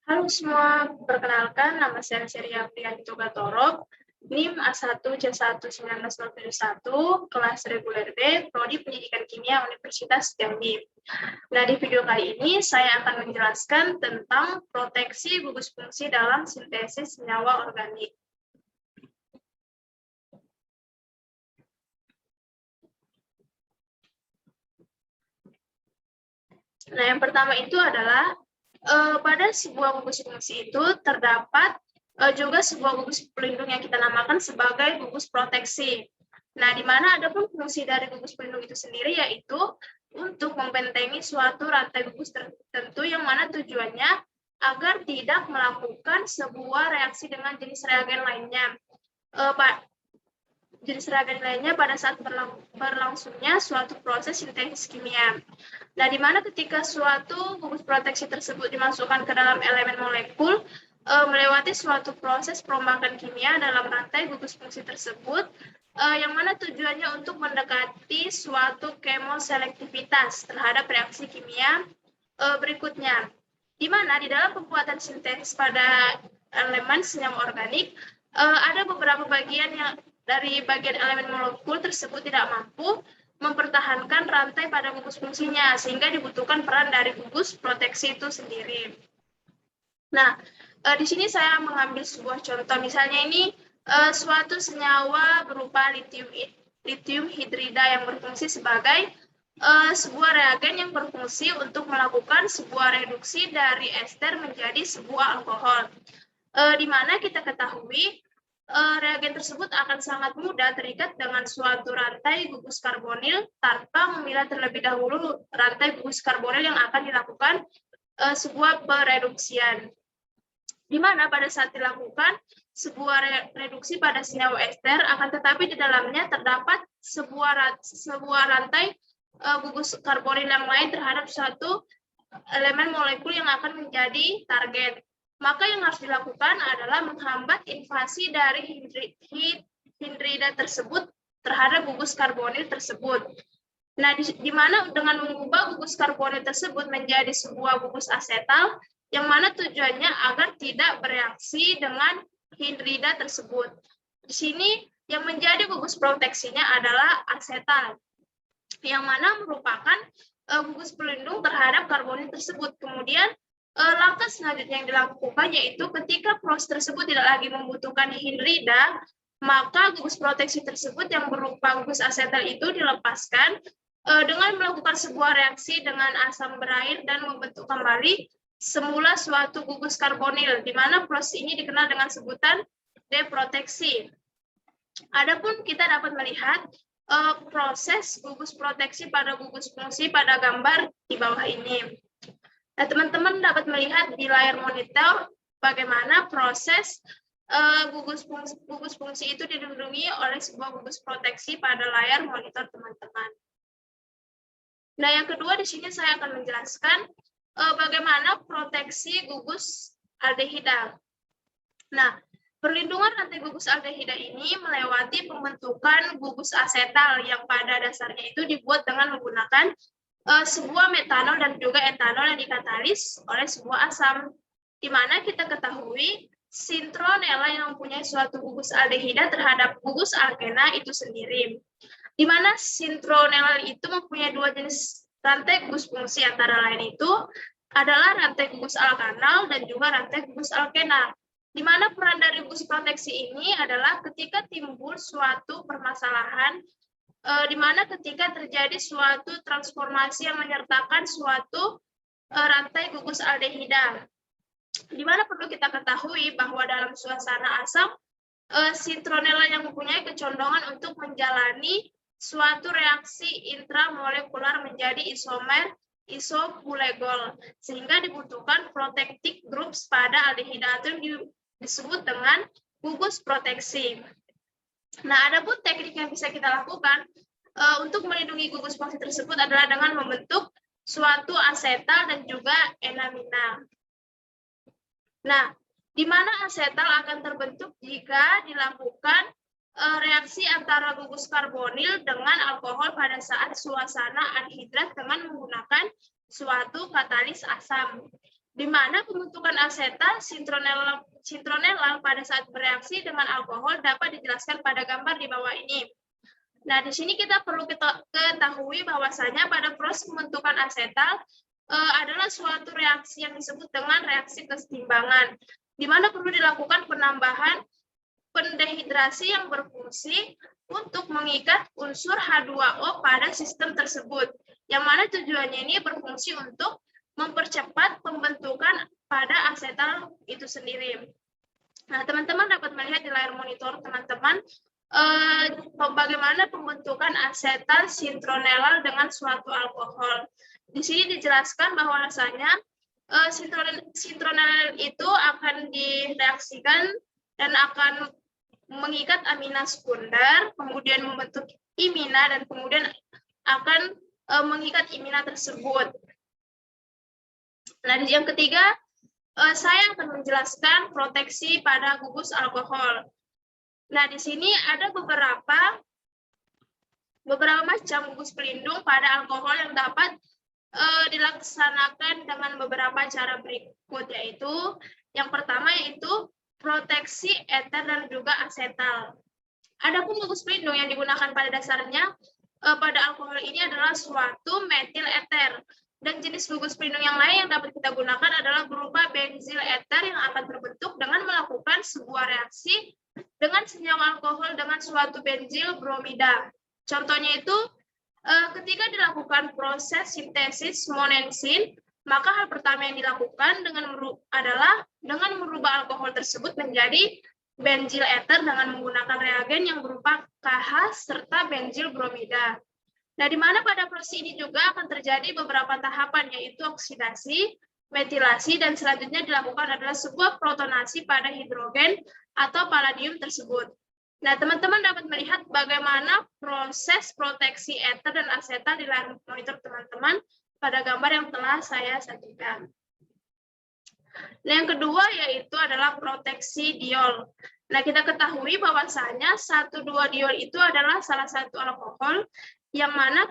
Halo semua, perkenalkan nama saya Seria Priyanti Togatorok, NIM A1C11971, kelas reguler B, Prodi Pendidikan Kimia Universitas Jambi. Nah, di video kali ini saya akan menjelaskan tentang proteksi gugus fungsi dalam sintesis senyawa organik. Nah, yang pertama itu adalah pada sebuah gugus fungsi itu terdapat juga sebuah gugus pelindung yang kita namakan sebagai gugus proteksi. Nah, di mana ada pun fungsi dari gugus pelindung itu sendiri yaitu untuk membentengi suatu rantai gugus tertentu yang mana tujuannya agar tidak melakukan sebuah reaksi dengan jenis reagen lainnya. Jenis reagen lainnya pada saat berlangsungnya suatu proses sintesis kimia. Nah, di mana ketika suatu gugus proteksi tersebut dimasukkan ke dalam elemen molekul, melewati suatu proses perombakan kimia dalam rantai gugus fungsi tersebut, yang mana tujuannya untuk mendekati suatu kemoselektivitas terhadap reaksi kimia berikutnya. Di mana di dalam pembuatan sintesis pada elemen senyawa organik, ada beberapa bagian yang dari bagian elemen molekul tersebut tidak mampu mempertahankan rantai pada gugus fungsinya, sehingga dibutuhkan peran dari gugus proteksi itu sendiri. Nah, di sini saya mengambil sebuah contoh, misalnya ini suatu senyawa berupa litium hidrida yang berfungsi sebagai sebuah reagen yang berfungsi untuk melakukan sebuah reduksi dari ester menjadi sebuah alkohol. Di mana kita ketahui reagen tersebut akan sangat mudah terikat dengan suatu rantai gugus karbonil tanpa memilah terlebih dahulu rantai gugus karbonil yang akan dilakukan sebuah pereduksian. Di mana pada saat dilakukan sebuah reduksi pada senyawa ester, akan tetapi di dalamnya terdapat sebuah rantai gugus karbonil yang lain terhadap suatu elemen molekul yang akan menjadi target. Maka yang harus dilakukan adalah menghambat invasi dari hidrida tersebut terhadap gugus karbonil tersebut. Nah, di mana dengan mengubah gugus karbonil tersebut menjadi sebuah gugus asetal, yang mana tujuannya agar tidak bereaksi dengan hidrida tersebut. Di sini yang menjadi gugus proteksinya adalah asetal, yang mana merupakan gugus pelindung terhadap karbonil tersebut. Kemudian langkah selanjutnya yang dilakukan yaitu ketika proses tersebut tidak lagi membutuhkan hidrida, maka gugus proteksi tersebut yang berupa gugus asetal itu dilepaskan dengan melakukan sebuah reaksi dengan asam berair dan membentuk kembali semula suatu gugus karbonil, di mana proses ini dikenal dengan sebutan deproteksi. Adapun kita dapat melihat proses gugus proteksi pada gugus fungsi pada gambar di bawah ini. Nah, teman-teman dapat melihat di layar monitor bagaimana proses gugus fungsi itu dilindungi oleh sebuah gugus proteksi pada layar monitor teman-teman. Nah, yang kedua di sini saya akan menjelaskan bagaimana proteksi gugus aldehida. Nah, perlindungan rantai gugus aldehida ini melewati pembentukan gugus asetal yang pada dasarnya itu dibuat dengan menggunakan sebuah metanol dan juga etanol yang dikatalis oleh sebuah asam, di mana kita ketahui sintronella yang mempunyai suatu gugus aldehida terhadap gugus alkena itu sendiri, di mana sintronella itu mempunyai dua jenis rantai gugus fungsi, antara lain itu adalah rantai gugus alkanal dan juga rantai gugus alkena, di mana peran dari gugus proteksi ini adalah ketika timbul suatu permasalahan di mana ketika terjadi suatu transformasi yang menyertakan suatu rantai gugus aldehida, di mana perlu kita ketahui bahwa dalam suasana asam, sintronella yang mempunyai kecondongan untuk menjalani suatu reaksi intramolekular menjadi isomer isopulegol, sehingga dibutuhkan protective groups pada aldehida atom disebut dengan gugus proteksi. Nah, ada pun teknik yang bisa kita lakukan untuk melindungi gugus fungsi tersebut adalah dengan membentuk suatu asetal dan juga enamina. Nah, di mana asetal akan terbentuk jika dilakukan reaksi antara gugus karbonil dengan alkohol pada saat suasana anhidrat dengan menggunakan suatu katalis asam. di mana pembentukan asetal sintronelal pada saat bereaksi dengan alkohol dapat dijelaskan pada gambar di bawah ini. Nah, di sini kita perlu ketahui bahwasanya pada proses pembentukan asetal adalah suatu reaksi yang disebut dengan reaksi kesetimbangan, di mana perlu dilakukan penambahan pendehidrasi yang berfungsi untuk mengikat unsur H2O pada sistem tersebut, yang mana tujuannya ini berfungsi untuk mempercepat pembentukan pada asetal itu sendiri. Nah, teman-teman dapat melihat di layar monitor teman-teman bagaimana pembentukan asetal sintronelal dengan suatu alkohol. Di sini dijelaskan bahwasanya sintronelal itu akan direaksikan dan akan mengikat amina sekunder, kemudian membentuk imina, dan kemudian akan mengikat imina tersebut. Nah, yang ketiga, saya akan menjelaskan proteksi pada gugus alkohol. Nah, di sini ada beberapa macam gugus pelindung pada alkohol yang dapat dilaksanakan dengan beberapa cara berikut, yaitu yang pertama yaitu proteksi eter dan juga asetal. Adapun gugus pelindung yang digunakan pada dasarnya pada alkohol ini adalah suatu metil eter. Dan jenis gugus pelindung yang lain yang dapat kita gunakan adalah berupa benzil eter yang akan terbentuk dengan melakukan sebuah reaksi dengan senyawa alkohol dengan suatu benzil bromida. Contohnya itu ketika dilakukan proses sintesis monensin, maka hal pertama yang dilakukan adalah dengan merubah alkohol tersebut menjadi benzil eter dengan menggunakan reagen yang berupa KH serta benzil bromida. Nah, di mana pada proses ini juga akan terjadi beberapa tahapan, yaitu oksidasi, metilasi, dan selanjutnya dilakukan adalah sebuah protonasi pada hidrogen atau palladium tersebut. Nah, teman-teman dapat melihat bagaimana proses proteksi eter dan asetal di layar monitor teman-teman pada gambar yang telah saya sajikan. Nah, yang kedua yaitu adalah proteksi diol. Nah, kita ketahui bahwasanya 1,2-diol itu adalah salah satu alkohol yang mana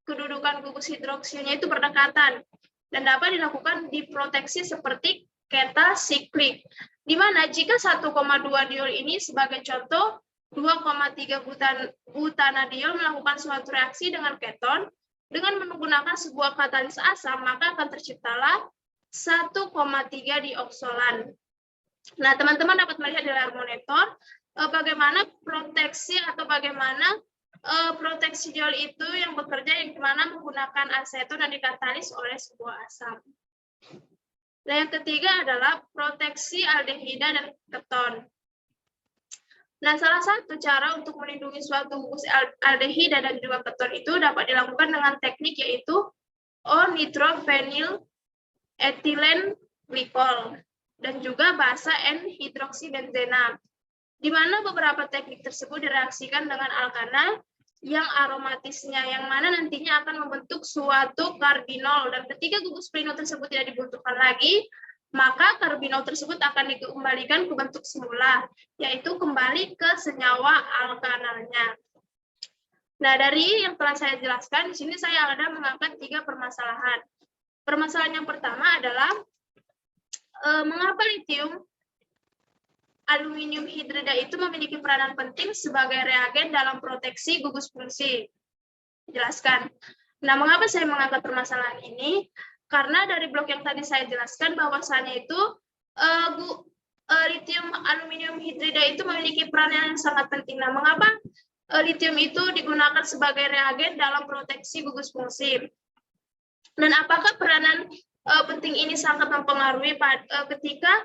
kedudukan gugus hidroksilnya itu berdekatan dan dapat dilakukan diproteksi seperti keta siklik, di mana jika 1,2-diol ini sebagai contoh 2,3 butanadiol melakukan suatu reaksi dengan keton dengan menggunakan sebuah katalis asam, maka akan terciptalah 1,3 dioksolan. Nah, teman-teman dapat melihat di layar monitor bagaimana proteksi atau bagaimana proteksi diol itu yang bekerja yang dimana menggunakan aseton dan dikatalis oleh sebuah asam. Nah, yang ketiga adalah proteksi aldehida dan keton. Nah, salah satu cara untuk melindungi suatu gugus aldehida dan juga keton itu dapat dilakukan dengan teknik yaitu O-nitrophenyl etilen glikol dan juga basa N-hidroksibenzena, di mana beberapa teknik tersebut direaksikan dengan alkana yang aromatisnya, yang mana nantinya akan membentuk suatu karbinol, dan ketika gugus pelindung tersebut tidak dibutuhkan lagi, maka karbinol tersebut akan dikembalikan ke bentuk semula, yaitu kembali ke senyawa alkanalnya. Nah, dari yang telah saya jelaskan, di sini saya ada mengangkat 3 permasalahan. Permasalahan yang pertama adalah mengapa litium aluminium hidrida itu memiliki peranan penting sebagai reagen dalam proteksi gugus fungsi. Jelaskan. Nah, mengapa saya mengangkat permasalahan ini? Karena dari blok yang tadi saya jelaskan bahwasanya itu litium aluminium hidrida itu memiliki peran yang sangat penting. Nah, mengapa litium itu digunakan sebagai reagen dalam proteksi gugus fungsi? Dan apakah peranan penting ini sangat mempengaruhi ketika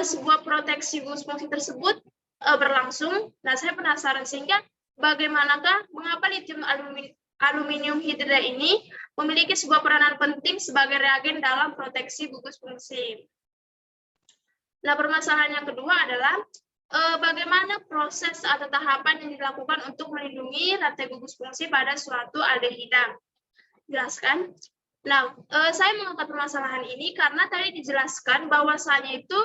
sebuah proteksi gugus fungsi tersebut berlangsung? Nah, saya penasaran sehingga mengapa litium aluminium hidrida ini memiliki sebuah peranan penting sebagai reagen dalam proteksi gugus fungsi. Nah, permasalahan yang kedua adalah bagaimana proses atau tahapan yang dilakukan untuk melindungi rantai gugus fungsi pada suatu aldehida. Jelaskan. Nah, saya mengangkat permasalahan ini karena tadi dijelaskan bahwasanya itu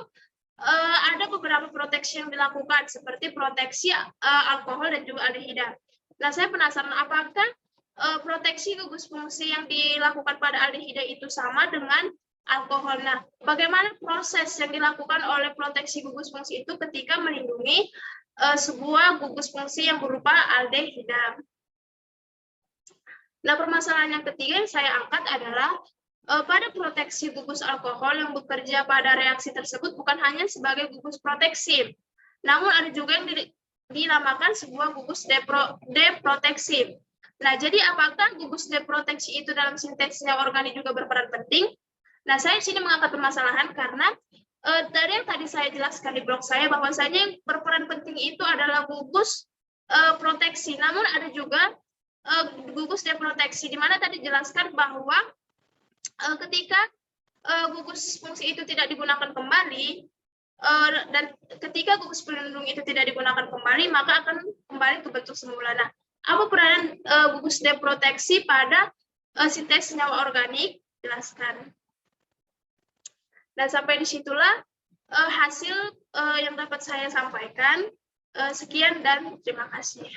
ada beberapa proteksi yang dilakukan seperti proteksi alkohol dan juga aldehida. Nah, saya penasaran apakah proteksi gugus fungsi yang dilakukan pada aldehida itu sama dengan alkohol. Nah, bagaimana proses yang dilakukan oleh proteksi gugus fungsi itu ketika melindungi sebuah gugus fungsi yang berupa aldehida? Nah, permasalahan yang ketiga yang saya angkat adalah pada proteksi gugus alkohol yang bekerja pada reaksi tersebut bukan hanya sebagai gugus proteksi, namun ada juga yang dinamakan sebuah gugus deproteksi. Nah, jadi apakah gugus deproteksi itu dalam sinteks senyawa organik juga berperan penting? Nah, saya di sini mengangkat permasalahan karena dari yang tadi saya jelaskan di blog saya bahwasanya yang berperan penting itu adalah gugus proteksi, namun ada juga gugus deproteksi, di mana tadi dijelaskan bahwa ketika gugus fungsi itu tidak digunakan kembali, dan ketika gugus pelindung itu tidak digunakan kembali, maka akan kembali ke bentuk semula. Nah, apa peranan gugus deproteksi pada sinteks senyawa organik? Jelaskan. Dan sampai disitulah hasil yang dapat saya sampaikan. Sekian dan terima kasih.